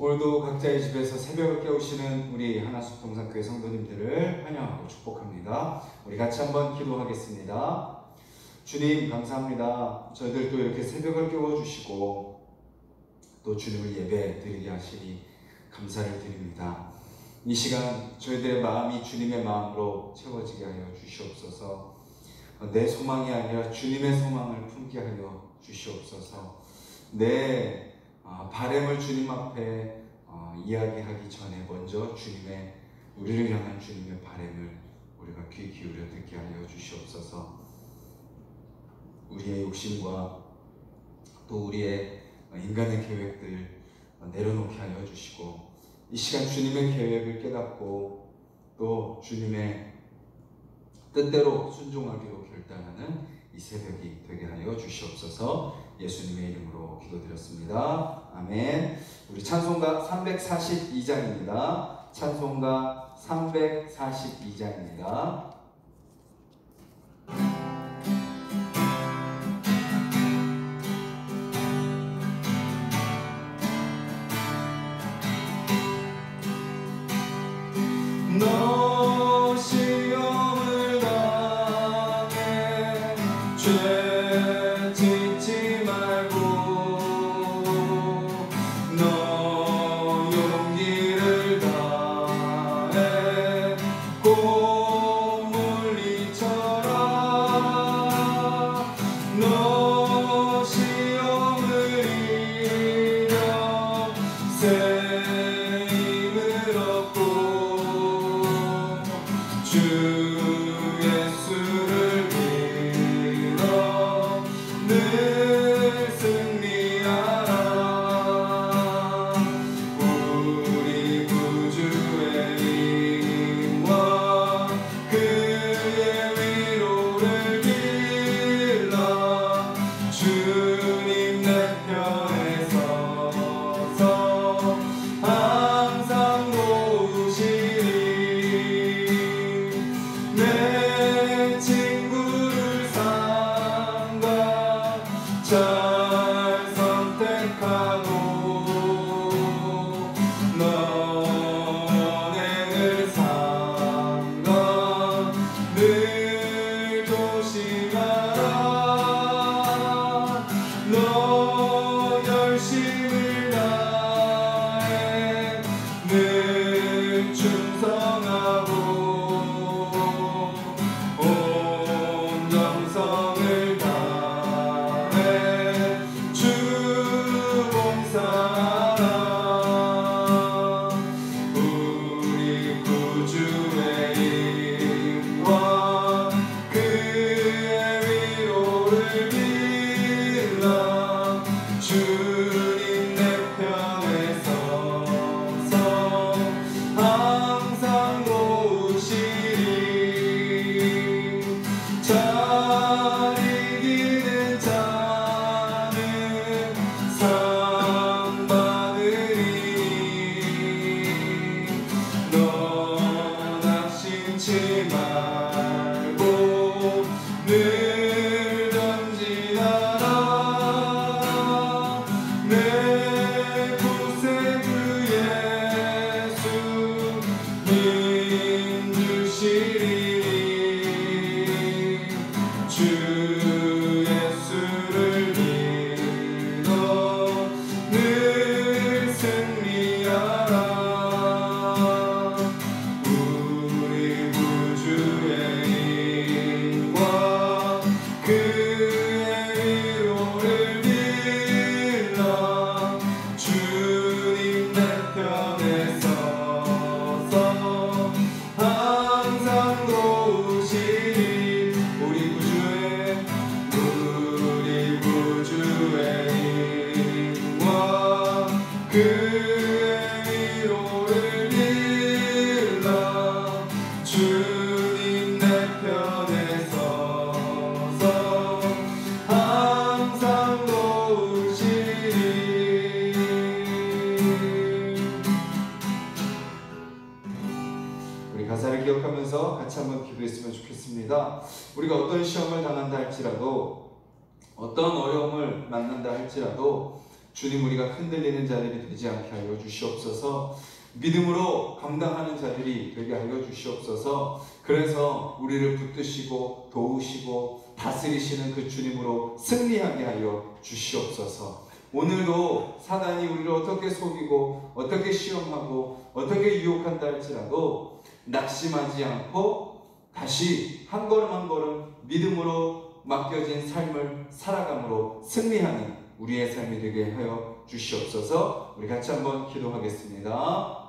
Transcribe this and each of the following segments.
오늘도 각자의 집에서 새벽을 깨우시는 우리 하나숲 동산교회 성도님들을 환영하고 축복합니다. 우리 같이 한번 기도하겠습니다. 주님 감사합니다. 저희들 또 이렇게 새벽을 깨워주시고 또 주님을 예배 드리게 하시니 감사를 드립니다. 이 시간 저희들의 마음이 주님의 마음으로 채워지게 하여 주시옵소서. 내 소망이 아니라 주님의 소망을 품게 하여 주시옵소서. 내 바람을 주님 앞에 이야기하기 전에 먼저 우리를 향한 주님의 바람을 우리가 귀 기울여 듣게 하여 주시옵소서. 우리의 욕심과 또 우리의 인간의 계획들 내려놓게 하여 주시고, 이 시간 주님의 계획을 깨닫고 또 주님의 뜻대로 순종하기로 결단하는 이 새벽이 되게 하여 주시옵소서. 예수님의 이름으로 기도드렸습니다. 아멘. 우리 찬송가 342장입니다. 찬송가 342장입니다. 너 시험을 당해 죄 짓지 말고 너 용기를 다해 꼭 물리쳐라. 너 시험을 이겨 새 힘을 얻고 주 예수를 믿어 늘 승리하라. 우리 구주의 힘과 그의 위로를 빌라. 주님 내 편에 서서 항상 도우시리. 내 친구를 삼가 잘 선택하고 너를 삼가 늘 조심하라. 너 열심을 다해 늘 충성하고 온 정성을 다해 주 봉사하라. 우리 구주의 힘과 그의 위로를 빌라. 주님 내 편에 서서 항상 도우시리. 잘 이기는 자는 상 받으리니. 넌 낙심치 말고 늘 전진하라. 내 구세주 예수 힘 주시리니. 주 예수를 믿어 늘 승리하라. 우리 구주의 힘과 그의 위로를 빌라. 주님 내 편에 서서 항상 도우시리. 우리 구주의 힘과 그의 위로를 빌라. 주님 내 편에 서서 항상 도우시리. 우리 가사를 기억하면서 같이 한번 기도했으면 좋겠습니다. 우리가 어떤 시험을 당한다 할지라도, 어떤 어려움을 만난다 할지라도 주님, 우리가 흔들리는 자들이 되지 않게 하여 주시옵소서. 믿음으로 감당하는 자들이 되게 하여 주시옵소서. 그래서 우리를 붙드시고 도우시고 다스리시는 그 주님으로 승리하게 하여 주시옵소서. 오늘도 사단이 우리를 어떻게 속이고 어떻게 시험하고 어떻게 유혹한다 할지라도 낙심하지 않고 다시 한 걸음 한 걸음 믿음으로 맡겨진 삶을 살아감으로 승리하는 우리의 삶이 되게 하여 주시옵소서. 우리 같이 한번 기도하겠습니다.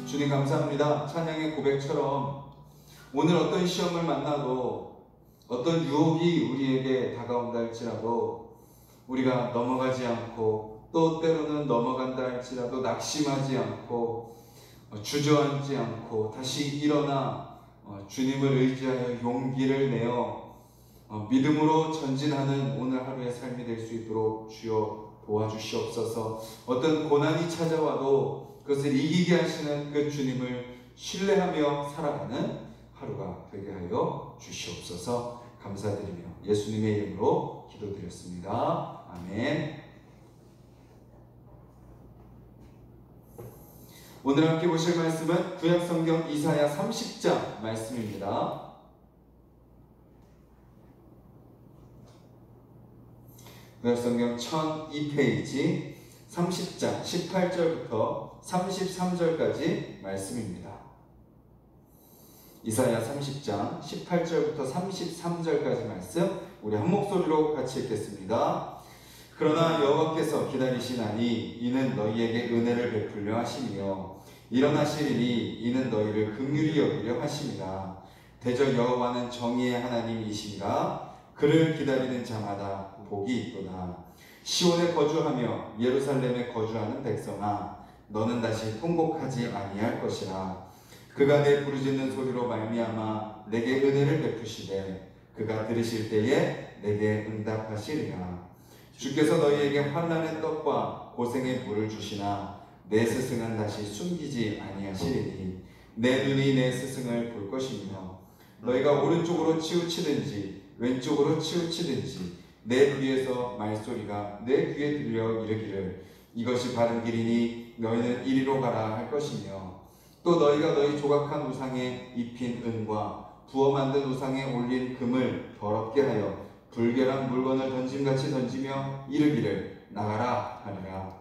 주님 감사합니다. 찬양의 고백처럼 오늘 어떤 시험을 만나도 어떤 유혹이 우리에게 다가온다 할지라도 우리가 넘어가지 않고 또 때로는 넘어간다 할지라도 낙심하지 않고 주저앉지 않고 다시 일어나 주님을 의지하여 용기를 내어 믿음으로 전진하는 오늘 하루의 삶이 될 수 있도록 주여 도와주시옵소서. 어떤 고난이 찾아와도 그것을 이기게 하시는 그 주님을 신뢰하며 살아가는 하루가 되게 하여 주시옵소서. 감사드리며 예수님의 이름으로 기도드렸습니다. 아멘. 오늘 함께 보실 말씀은 구약성경 이사야 30장 말씀입니다. 구약성경 1002페이지 30장 18절부터 33절까지 말씀입니다. 이사야 30장 18절부터 33절까지 말씀 우리 한 목소리로 같이 읽겠습니다. 그러나 여호와께서 기다리시나니 이는 너희에게 은혜를 베풀려 하시며 일어나시리니 이는 너희를 긍휼히 여기려 하심이라. 대저 여호와는 정의의 하나님이신가? 그를 기다리는 자마다 복이 있도다. 시온에 거주하며 예루살렘에 거주하는 백성아, 너는 다시 통곡하지 아니할 것이라. 그가 내 부르짖는 소리로 말미암아 내게 은혜를 베푸시되 그가 들으실 때에 내게 응답하시리라. 주께서 너희에게 환난의 떡과 고생의 물을 주시나 내 스승은 다시 숨기지 아니하시리니 내 눈이 내 스승을 볼 것이며 너희가 오른쪽으로 치우치든지 왼쪽으로 치우치든지 내 귀에서 말소리가 내 귀에 들려 이르기를 이것이 바른 길이니 너희는 이리로 가라 할 것이며 또 너희가 너희 조각한 우상에 입힌 은과 부어 만든 우상에 올린 금을 더럽게 하여 불결한 물건을 던짐같이 던지며 이르기를 나가라 하리라.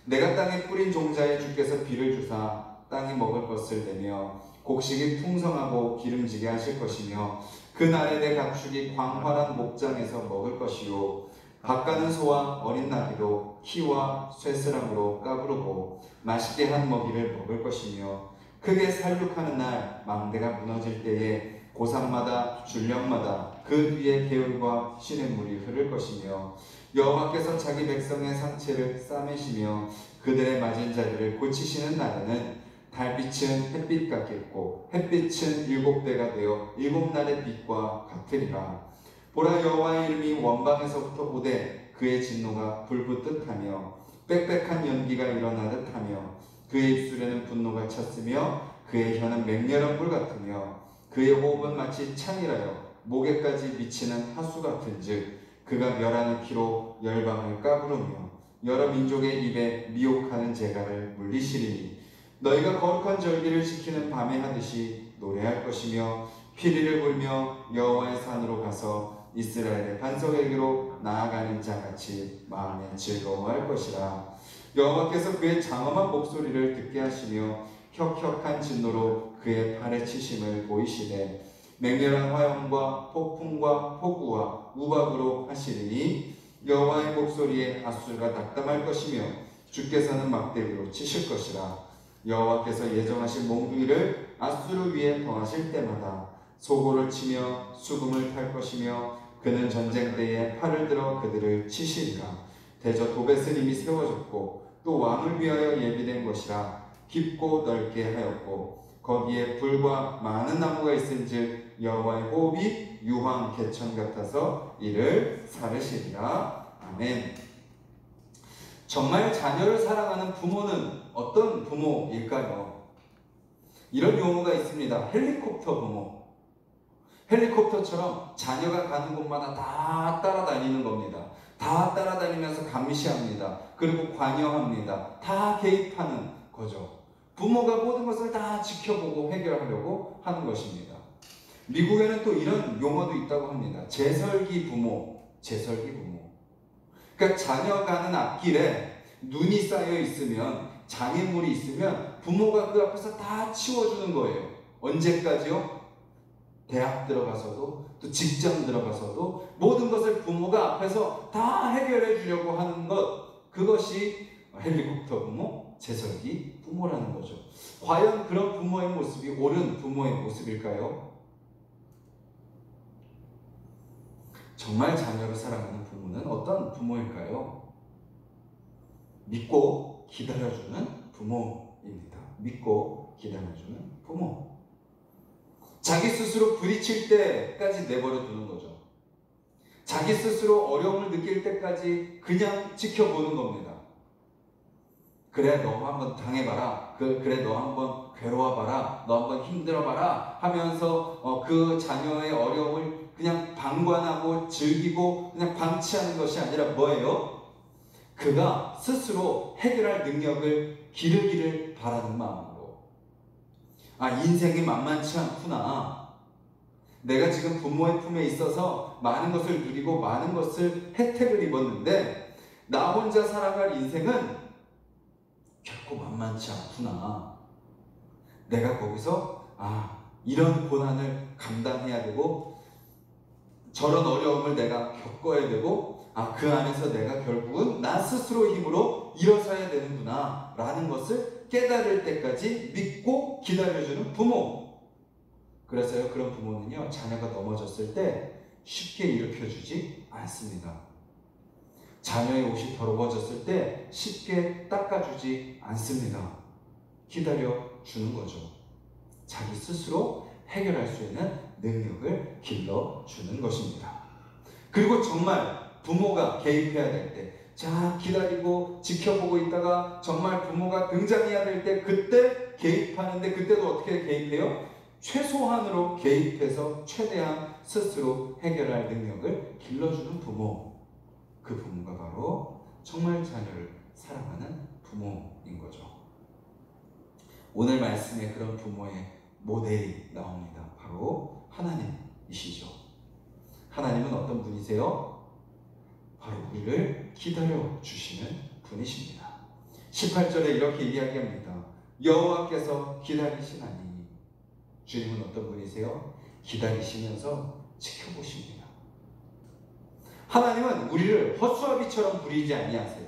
내가 땅에 뿌린 종자에 주께서 비를 주사 땅이 먹을 것을 내며 곡식이 풍성하고 기름지게 하실 것이며 그날에 내 가축이 광활한 목장에서 먹을 것이요 밭가는 소와 어린 나귀도 키와 쇠스랑으로 까부르고 맛있게 한 먹이를 먹을 것이며 크게 살육하는 날 망대가 무너질 때에 고산마다 줄령마다 그 뒤에 개울과 시냇물이 흐를 것이며 여호와께서 자기 백성의 상체를 싸매시며 그들의 맞은 자리를 고치시는 날에는 달빛은 햇빛 같겠고 햇빛은 7배가 되어 7날의 빛과 같으리라. 보라, 여호와의 이름이 원방에서부터 오되 그의 진노가 불붙듯 하며 빽빽한 연기가 일어나듯 하며 그의 입술에는 분노가 찼으며 그의 혀는 맹렬한 불 같으며 그의 호흡은 마치 창이라여 목에까지 미치는 하수 같은즉 그가 멸하는 피로 열방을 까부르며 여러 민족의 입에 미혹하는 재갈을 물리시리니 너희가 거룩한 절기를 지키는 밤에 하듯이 노래할 것이며 피리를 불며 여호와의 산으로 가서 이스라엘의 반석에게로 나아가는 자같이 마음에 즐거워할 것이라. 여호와께서 그의 장엄한 목소리를 듣게 하시며 혁혁한 진노로 그의 팔에 치심을 보이시되 맹렬한 화염과 폭풍과 폭우와 우박으로 하시리니 여호와의 목소리에 앗수르가 낙담할 것이며 주께서는 막대기로 치실 것이라. 여호와께서 예정하신 몽둥이를 앗수르 위에 더하실 때마다 소고를 치며 수금을 탈 것이며 그는 전쟁 때에 팔을 들어 그들을 치시리라. 대저 도벳은 이미 세워졌고 또 왕을 위하여 예비된 것이라. 깊고 넓게 하였고 거기에 불과 많은 나무가 있은즉 여호와의 호흡이 유황 개천 같아서 이를 사르시리라. 아멘. 정말 자녀를 사랑하는 부모는 어떤 부모일까요? 이런 용어가 있습니다. 헬리콥터 부모. 헬리콥터처럼 자녀가 가는 곳마다 다 따라다니는 겁니다. 다 따라다니면서 감시합니다. 그리고 관여합니다. 다 개입하는 거죠. 부모가 모든 것을 다 지켜보고 해결하려고 하는 것입니다. 미국에는 또 이런 용어도 있다고 합니다. 제설기 부모, 제설기 부모. 그러니까 자녀 가는 앞길에 눈이 쌓여 있으면, 장애물이 있으면 부모가 그 앞에서 다 치워주는 거예요. 언제까지요? 대학 들어가서도, 또 직장 들어가서도 모든 것을 부모가 앞에서 다 해결해 주려고 하는 것, 그것이 헬리콥터 부모, 제설기 부모라는 거죠. 과연 그런 부모의 모습이 옳은 부모의 모습일까요? 정말 자녀를 사랑하는 부모는 어떤 부모일까요? 믿고 기다려주는 부모입니다. 믿고 기다려주는 부모. 자기 스스로 부딪힐 때까지 내버려 두는 거죠. 자기 스스로 어려움을 느낄 때까지 그냥 지켜보는 겁니다. 그래, 너 한번 당해봐라. 그래, 너 한번 괴로워봐라. 너 한번 힘들어봐라. 하면서 그 자녀의 어려움을 그냥 방관하고 즐기고 그냥 방치하는 것이 아니라 뭐예요? 그가 스스로 해결할 능력을 기르기를 바라는 마음으로. 아, 인생이 만만치 않구나. 내가 지금 부모의 품에 있어서 많은 것을 누리고 많은 것을 혜택을 입었는데 나 혼자 살아갈 인생은 결코 만만치 않구나. 내가 거기서 이런 고난을 감당해야 되고 저런 어려움을 내가 겪어야 되고 그 안에서 내가 결국은 나 스스로 힘으로 일어서야 되는구나 라는 것을 깨달을 때까지 믿고 기다려주는 부모. 그래서요, 그런 부모는요, 자녀가 넘어졌을 때 쉽게 일으켜주지 않습니다. 자녀의 옷이 더러워졌을 때 쉽게 닦아주지 않습니다. 기다려주는 거죠. 자기 스스로 해결할 수 있는 능력을 길러주는 것입니다. 그리고 정말 부모가 개입해야 될 때, 자, 기다리고 지켜보고 있다가 정말 부모가 등장해야 될 때 그때 개입하는데 그때도 어떻게 개입해요? 최소한으로 개입해서 최대한 스스로 해결할 능력을 길러주는 부모. 그 부모가 바로 정말 자녀를 사랑하는 부모인 거죠. 오늘 말씀에 그런 부모의 모델이 나옵니다. 바로 하나님이시죠. 하나님은 어떤 분이세요? 바로 우리를 기다려주시는 분이십니다. 18절에 이렇게 이야기합니다. 여호와께서 기다리시나니. 주님은 어떤 분이세요? 기다리시면서 지켜보십니다. 하나님은 우리를 허수아비처럼 부리지 아니하세요.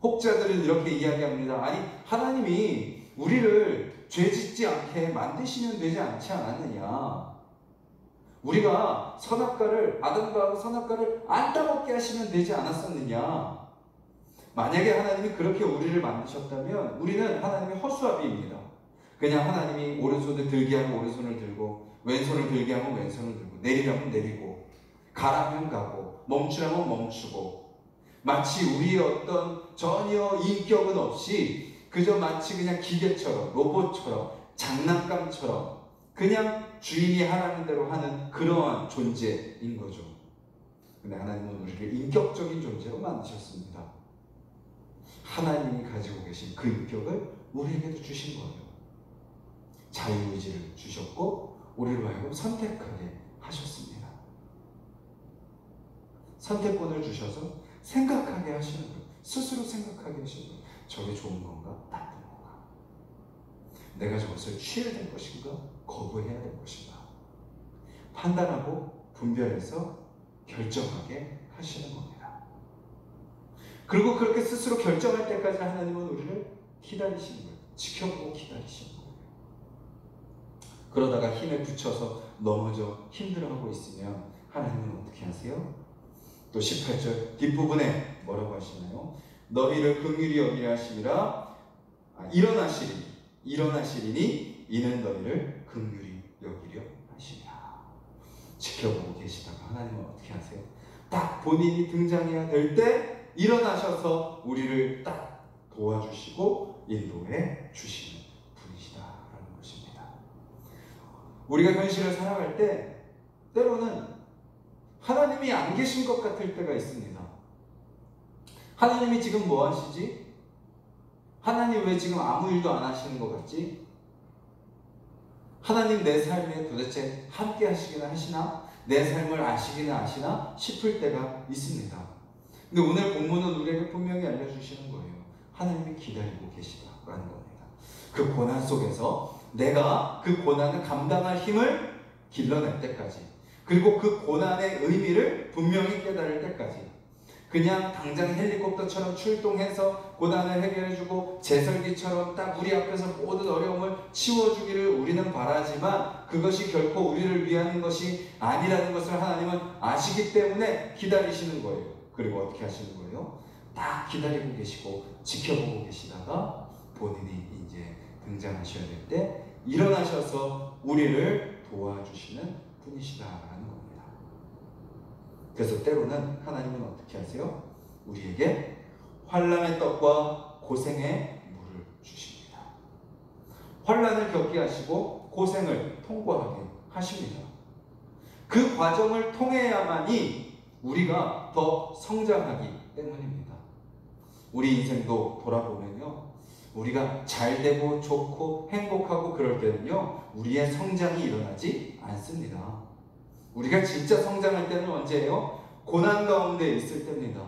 혹자들은 이렇게 이야기합니다. 아니, 하나님이 우리를 죄짓지 않게 만드시면 되지 않지 않았느냐. 우리가 선악과를, 아담과 선악과를 안 따먹게 하시면 되지 않았었느냐. 만약에 하나님이 그렇게 우리를 만드셨다면 우리는 하나님의 허수아비입니다. 그냥 하나님이 오른손을 들게 하면 오른손을 들고 왼손을 들게 하면 왼손을 들고 내리라면 내리고 가라면 가고 멈추라면 멈추고 마치 우리의 어떤 전혀 인격은 없이 그저 마치 그냥 기계처럼 로봇처럼 장난감처럼 그냥 주인이 하라는 대로 하는 그러한 존재인 거죠. 근데 하나님은 우리를 인격적인 존재로 만드셨습니다. 하나님이 가지고 계신 그 인격을 우리에게도 주신 거예요. 자유의지를 주셨고 우리로 하여금 선택하게 하셨습니다. 선택권을 주셔서 생각하게 하시는 거예요. 스스로 생각하게 하시는 거예요. 저게 좋은 건가? 나쁜 건가? 내가 저것을 취해야 될 것인가? 거부해야 될 것인가? 판단하고 분별해서 결정하게 하시는 겁니다. 그리고 그렇게 스스로 결정할 때까지 하나님은 우리를 기다리시는 거예요. 지켜보고 기다리시는 거예요. 그러다가 힘에 부쳐서 넘어져 힘들어하고 있으면 하나님은 어떻게 하세요? 또 18절 뒷부분에 뭐라고 하시나요? 너희를 긍휼히 여기려 하심이라 일어나시리니 이는 너희를 긍휼히 여기려 하심이라. 지켜보고 계시다가 하나님은 어떻게 하세요? 딱 본인이 등장해야 될 때 일어나셔서 우리를 딱 도와주시고 인도해 주시는 분이시다라는 것입니다. 우리가 현실을 살아갈 때 때로는 하나님이 안 계신 것 같을 때가 있습니다. 하나님이 지금 뭐 하시지? 하나님 왜 지금 아무 일도 안 하시는 것 같지? 하나님 내 삶에 도대체 함께 하시기는 하시나? 내 삶을 아시기는 아시나? 싶을 때가 있습니다. 근데 오늘 본문은 우리에게 분명히 알려주시는 거예요. 하나님이 기다리고 계시다라는 겁니다. 그 고난 속에서 내가 그 고난을 감당할 힘을 길러낼 때까지, 그리고 그 고난의 의미를 분명히 깨달을 때까지, 그냥 당장 헬리콥터처럼 출동해서 고난을 해결해주고 제설기처럼 딱 우리 앞에서 모든 어려움을 치워주기를 우리는 바라지만 그것이 결코 우리를 위한 것이 아니라는 것을 하나님은 아시기 때문에 기다리시는 거예요. 그리고 어떻게 하시는 거예요? 딱 기다리고 계시고 지켜보고 계시다가 본인이 이제 등장하셔야 될 때 일어나셔서 우리를 도와주시는 분이시다라는 겁니다. 그래서 때로는 하나님은 어떻게 하세요? 우리에게 환난의 떡과 고생의 물을 주십니다. 환난을 겪게 하시고 고생을 통과하게 하십니다. 그 과정을 통해야만이 우리가 더 성장하기 때문입니다. 우리 인생도 돌아보면요, 우리가 잘 되고 좋고 행복하고 그럴 때는요, 우리의 성장이 일어나지 않습니다. 우리가 진짜 성장할 때는 언제예요? 고난 가운데 있을 때입니다.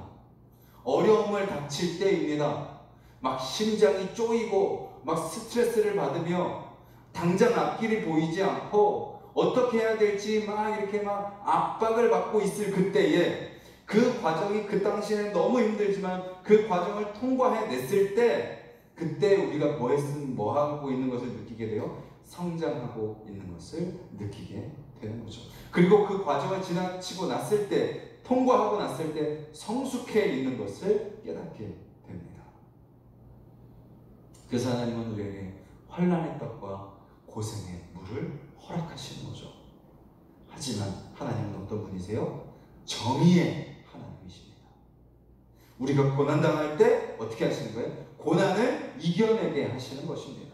어려움을 닥칠 때입니다. 막 심장이 쪼이고 막 스트레스를 받으며 당장 앞길이 보이지 않고 어떻게 해야 될지 막 이렇게 막 압박을 받고 있을 그때에, 그 과정이 그 당시에는 너무 힘들지만 그 과정을 통과해냈을 때, 그때 우리가 뭐 하고 있는 것을 느끼게 돼요? 성장하고 있는 것을 느끼게 되는 거죠. 그리고 그 과정을 지나치고 났을 때, 통과하고 났을 때 성숙해 있는 것을 깨닫게 됩니다. 그래서 하나님은 우리에게 환난의 떡과 고생의 물을 허락하시는 거죠. 하지만 하나님은 어떤 분이세요? 정의의 하나님이십니다. 우리가 고난당할 때 어떻게 하시는 거예요? 고난을 이겨내게 하시는 것입니다.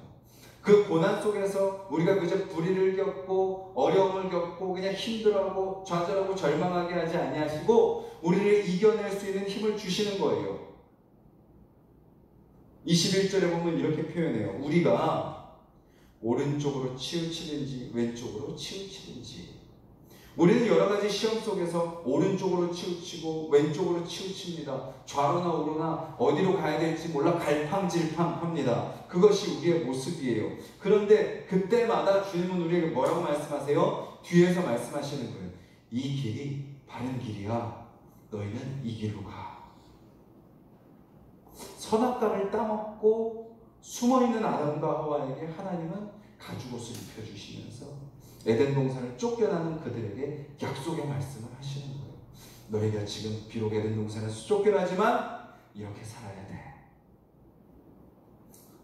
그 고난 속에서 우리가 그저 불의를 겪고 어려움을 겪고 그냥 힘들어하고 좌절하고 절망하게 하지 아니하시고 우리를 이겨낼 수 있는 힘을 주시는 거예요. 21절에 보면 이렇게 표현해요. 우리가 오른쪽으로 치우치는지 왼쪽으로 치우치는지. 우리는 여러 가지 시험 속에서 오른쪽으로 치우치고 왼쪽으로 치우칩니다. 좌로나 우로나 어디로 가야 될지 몰라 갈팡질팡합니다. 그것이 우리의 모습이에요. 그런데 그때마다 주님은 우리에게 뭐라고 말씀하세요? 뒤에서 말씀하시는 거예요. 이 길이 바른 길이야. 너희는 이 길로 가. 선악과를 따먹고 숨어있는 아담과 하와에게 하나님은 가죽옷을 입혀주시면서 에덴 동산을 쫓겨나는 그들에게 약속의 말씀을 하시는 거예요. 너희가 지금 비록 에덴 동산에서 쫓겨나지만 이렇게 살아야 돼.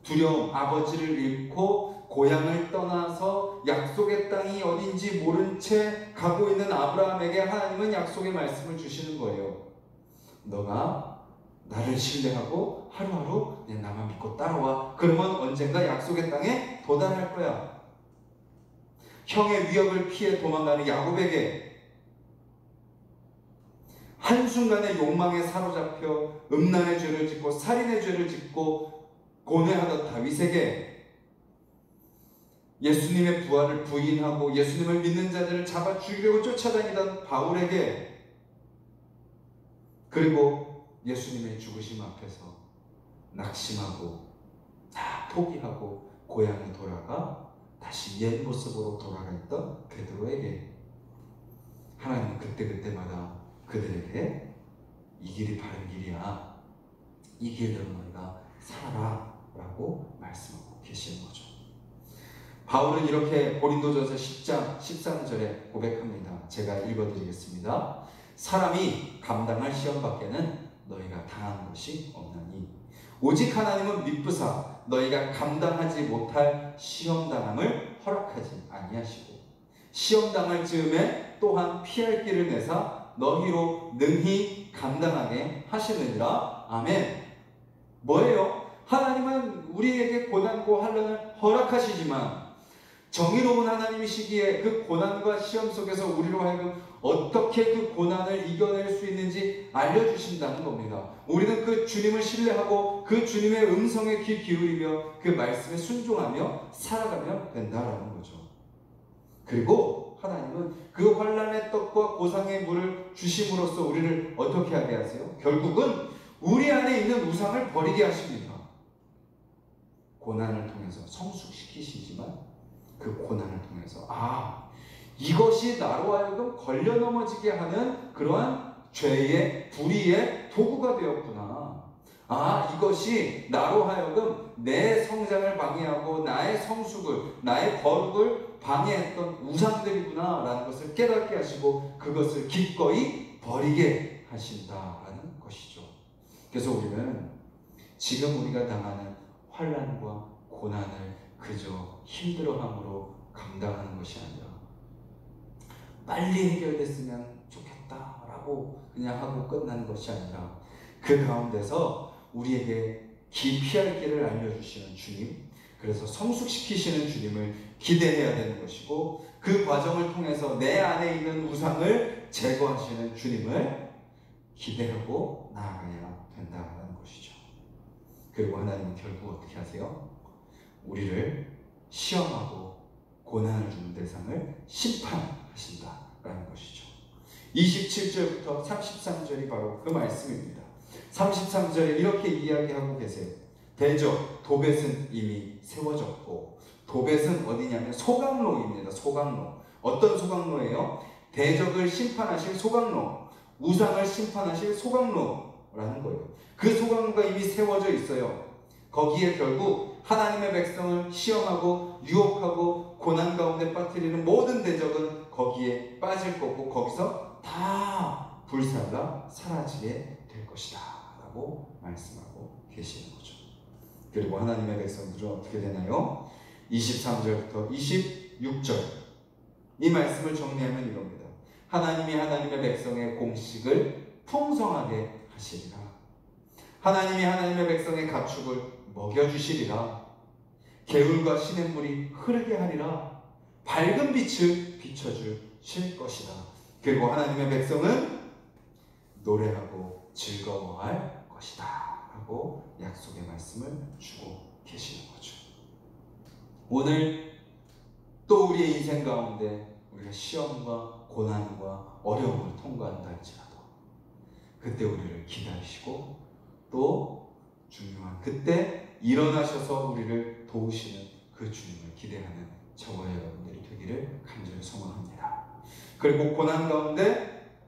두려움, 아버지를 잃고 고향을 떠나서 약속의 땅이 어딘지 모른 채 가고 있는 아브라함에게 하나님은 약속의 말씀을 주시는 거예요. 너가 나를 신뢰하고 하루하루 그냥 나만 믿고 따라와. 그러면 언젠가 약속의 땅에 도달할 거야. 형의 위협을 피해 도망가는 야곱에게, 한순간의 욕망에 사로잡혀 음란의 죄를 짓고 살인의 죄를 짓고 고뇌하던 다윗에게, 예수님의 부활을 부인하고 예수님을 믿는 자들을 잡아 죽이려고 쫓아다니던 바울에게, 그리고 예수님의 죽으심 앞에서 낙심하고 다 포기하고 고향에 돌아가 다시 옛 모습으로 돌아가 있던 베드로에게 하나님은 그때그때마다 그들에게 이 길이 바른 길이야, 이 길대로 너희가 살아라 라고 말씀하고 계시는 거죠. 바울은 이렇게 고린도전서 10장 13절에 고백합니다. 제가 읽어드리겠습니다. 사람이 감당할 시험 밖에는 너희가 당한 것이 없나니 오직 하나님은 미쁘사 너희가 감당하지 못할 시험당함을 허락하지 아니하시고 시험당할 즈음에 또한 피할 길을 내사 너희로 능히 감당하게 하시느니라. 아멘. 뭐예요? 하나님은 우리에게 고난과 환난을 허락하시지만 정의로운 하나님이시기에 그 고난과 시험 속에서 우리로 하여금 어떻게 그 고난을 이겨낼 수 있는지 알려주신다는 겁니다. 우리는 그 주님을 신뢰하고 그 주님의 음성에 귀 기울이며 그 말씀에 순종하며 살아가면 된다라는 거죠. 그리고 하나님은 그 환난의 떡과 고상의 물을 주심으로써 우리를 어떻게 하게 하세요? 결국은 우리 안에 있는 우상을 버리게 하십니다. 고난을 통해서 성숙시키시지만 그 고난을 통해서 이것이 나로 하여금 걸려 넘어지게 하는 그러한 죄의 불의의 도구가 되었구나. 이것이 나로 하여금 내 성장을 방해하고 나의 성숙을, 나의 거룩을 방해했던 우상들이구나 라는 것을 깨닫게 하시고 그것을 기꺼이 버리게 하신다라는 것이죠. 그래서 우리는 지금 우리가 당하는 환난과 고난을 그저 힘들어함으로 감당하는 것이 아니라 빨리 해결됐으면 좋겠다라고 그냥 하고 끝나는 것이 아니라 그 가운데서 우리에게 기피할 길을 알려주시는 주님, 그래서 성숙시키시는 주님을 기대해야 되는 것이고 그 과정을 통해서 내 안에 있는 우상을 제거하시는 주님을 기대하고 나아가야 된다는 것이죠. 그리고 하나님은 결국 어떻게 하세요? 우리를 시험하고 고난을 주는 대상을 심판하신다라는 것이죠. 27절부터 33절이 바로 그 말씀입니다. 33절에 이렇게 이야기하고 계세요. 대적 도벳은 이미 세워졌고, 도벳은 어디냐면 소강로입니다. 소강로. 어떤 소강로예요? 대적을 심판하실 소강로, 우상을 심판하실 소강로라는 거예요. 그 소강로가 이미 세워져 있어요. 거기에 결국 하나님의 백성을 시험하고 유혹하고 고난 가운데 빠뜨리는 모든 대적은 거기에 빠질 거고 거기서 다 불살라 사라지게 될 것이다 라고 말씀하고 계시는 거죠. 그리고 하나님의 백성들은 어떻게 되나요? 23절부터 26절 이 말씀을 정리하면 이겁니다. 하나님이 하나님의 백성의 공식을 풍성하게 하시리라. 하나님이 하나님의 백성의 가축을 먹여주시리라. 개울과 시냇물이 흐르게 하리라. 밝은 빛을 비춰주실 것이다. 그리고 하나님의 백성은 노래하고 즐거워할 것이다 라고 약속의 말씀을 주고 계시는 거죠. 오늘 또 우리의 인생 가운데 우리가 시험과 고난과 어려움을 통과한다 할지라도 그때 우리를 기다리시고 또 중요한 그때 일어나셔서 우리를 도우시는 그 주님을 기대하는 저와 여러분들이 되기를 간절히 소망합니다. 그리고 고난 가운데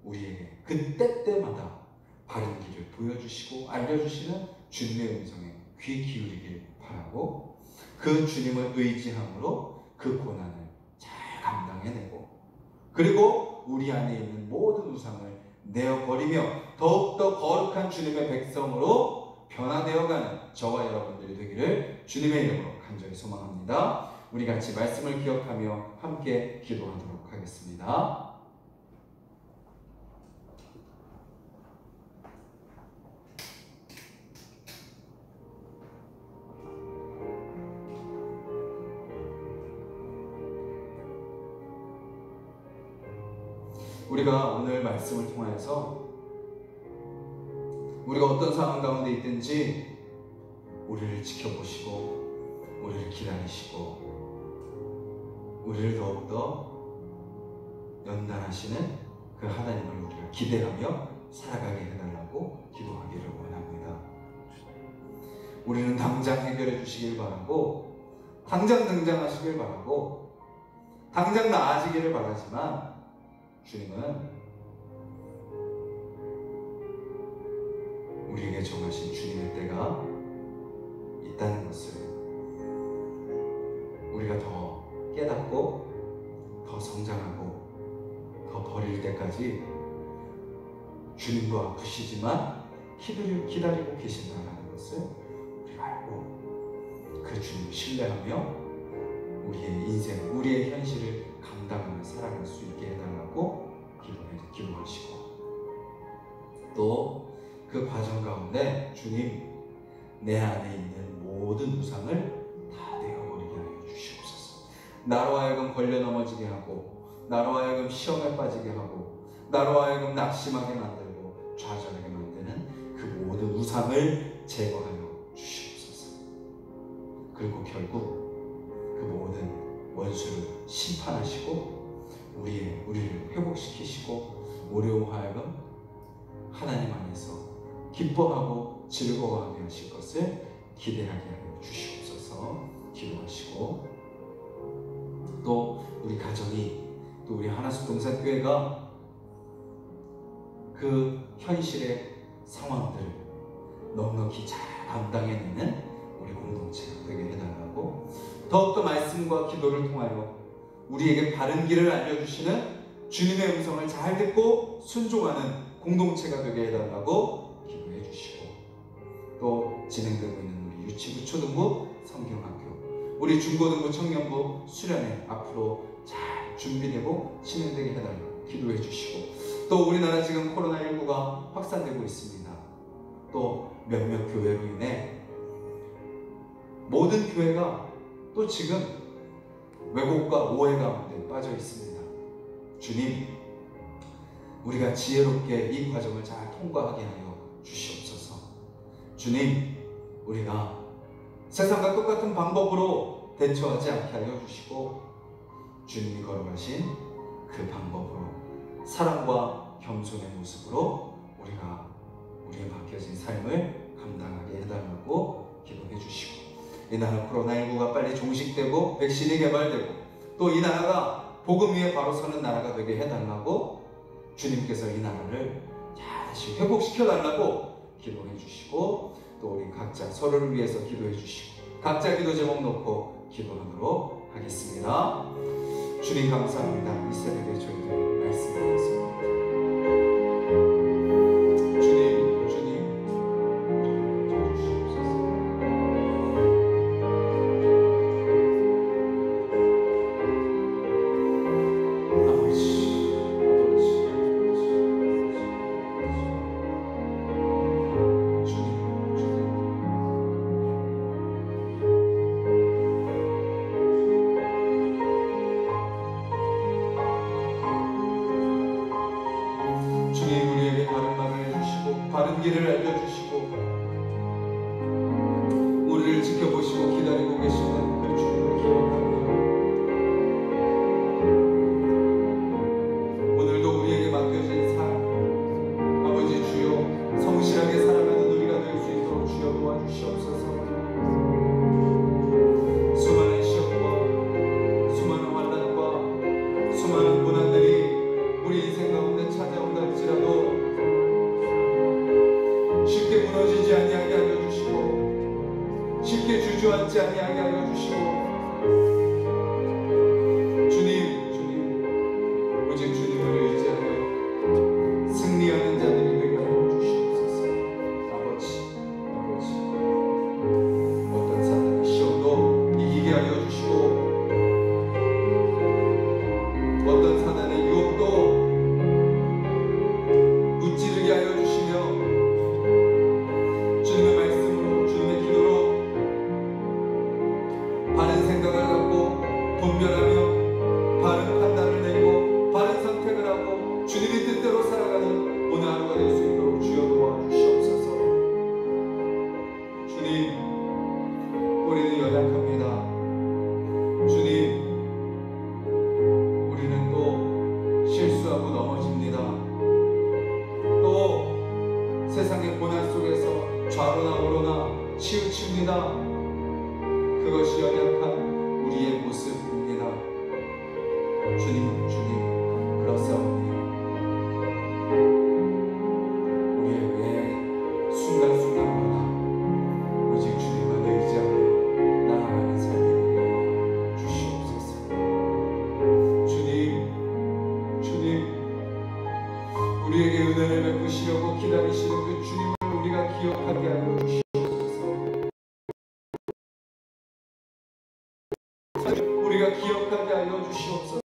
우리에게 그때 때마다 바른 길을 보여주시고 알려주시는 주님의 음성에 귀 기울이길 바라고 그 주님을 의지함으로 그 고난을 잘 감당해내고 그리고 우리 안에 있는 모든 우상을 내어버리며 더욱더 거룩한 주님의 백성으로 변화되어가는 저와 여러분들이 되기를 주님의 이름으로 간절히 소망합니다. 우리 같이 말씀을 기억하며 함께 기도하도록 하겠습니다. 우리가 오늘 말씀을 통하여서 우리가 어떤 상황 가운데 있든지 우리를 지켜보시고 우리를 기다리시고 우리를 더욱더 연단하시는 그 하나님을 우리가 기대하며 살아가게 해달라고 해달라고 기도하기를 원합니다. 우리는 당장 해결해 주시길 바라고, 당장 등장하시길 바라고, 당장 나아지기를 바라지만 주님은 우리에게 정하신 주님의 때가 있다는 것을 우리가 더 깨닫고 더 성장하고 더 버릴 때까지 주님도 아프시지만 기다리고 계신다는 것을 우리가 알고 그 주님을 신뢰하며 우리의 인생, 우리의 현실을 감당하며 살아갈 수 있게 해달라고 기도하시고, 또 그 과정 가운데 주님, 내 안에 있는 모든 우상을 다 내어버리게 하여 주시옵소서. 나로 하여금 걸려 넘어지게 하고, 나로 하여금 시험에 빠지게 하고, 나로 하여금 낙심하게 만들고 좌절하게 만드는 그 모든 우상을 제거하여 주시옵소서. 그리고 결국 그 모든 원수를 심판하시고 우리를 회복시키시고 우리로 하여금 하나님 안에서 기뻐하고 즐거워하게 하실 것을 기대하게 하여 주시옵소서 기도하시고, 또 우리 가정이, 또 우리 하나수동산교회가 그 현실의 상황들을 넉넉히 잘 감당해내는 우리 공동체가 되게 해달라고, 더욱더 말씀과 기도를 통하여 우리에게 바른 길을 알려주시는 주님의 음성을 잘 듣고 순종하는 공동체가 되게 해달라고 기도해 주시고, 또 진행되고 있는 우리 유치부, 초등부, 성경학교, 우리 중고등부, 청년부 수련회 앞으로 잘 준비되고 진행되게 해달라고 기도해 주시고, 또 우리나라 지금 코로나19가 확산되고 있습니다. 또 몇몇 교회로 인해 모든 교회가 또 지금 왜곡과 오해 가운데 빠져 있습니다. 주님, 우리가 지혜롭게 이 과정을 잘 통과하게 하여 주시옵소서. 주님, 우리가 세상과 똑같은 방법으로 대처하지 않게 하여 주시고, 주님이 걸어가신 그 방법으로 사랑과 겸손의 모습으로 우리가 우리의 맡겨진 삶을 감당하게 해달라고 기도해 주시고, 이 나라 코로나19가 빨리 종식되고 백신이 개발되고 또 이 나라가 복음 위에 바로 서는 나라가 되게 해달라고 주님께서 이 나라를 다시 회복시켜 달라고 기도해 주시고, 또 우리 각자 서로를 위해서 기도해 주시고 각자 기도 제목 놓고 기도하도록 하겠습니다. 주님 감사합니다. 이 새벽에 저희들 말씀드리겠습니다. 바른 길을 알려주시고 우리를 지켜보시고 기다리고 계시는 그 주님을 기억하며 오늘도 우리에게 맡겨진 삶, 아버지 주여 성실하게 살아가는 우리가 될 수 있도록 주여 도와주시옵소서. 수많은 시험과 수많은 환난과 수많은 고난들이 우리 인생 가운데 찾아온다 할지라도 쉽게 무너지지 아니하게 하여 주시고 쉽게 주저앉지 아니하게 하여 주시고, 주님 오직 주님을 의지하여 승리하는 자들이 되게 하여 주시옵소서. 아버지 어떤 사단의 시험도 이기게 하여 주시고 어떤 사단의 유혹도 무찌르게 하여 주시며 주님의 말씀으로 주님의 기도로 바른 생각을 갖고 분별하며 바른 판단을 내고 바른 선택을 하고 주님의 뜻대로 살아가는 오늘 하루가 될 수 있도록 주여 도와주시옵소서. 주님, 우리는 연약합니다. 주님, 우리는 또 실수하고 넘어집니다. 또 세상 것이 연약한 우리의 모습입니다. 주님, 그렇사오니 우리의 매 순간순간마다 오직 주님만 의지하며 나아가는 삶이 되게 하여 주시옵소서. 주님, 우리에게 은혜를 베푸시려고 기다리시는 그 주님을 우리가 기억하게 하여 주시옵소서. 우리가 기억하게 하여 주시옵소서.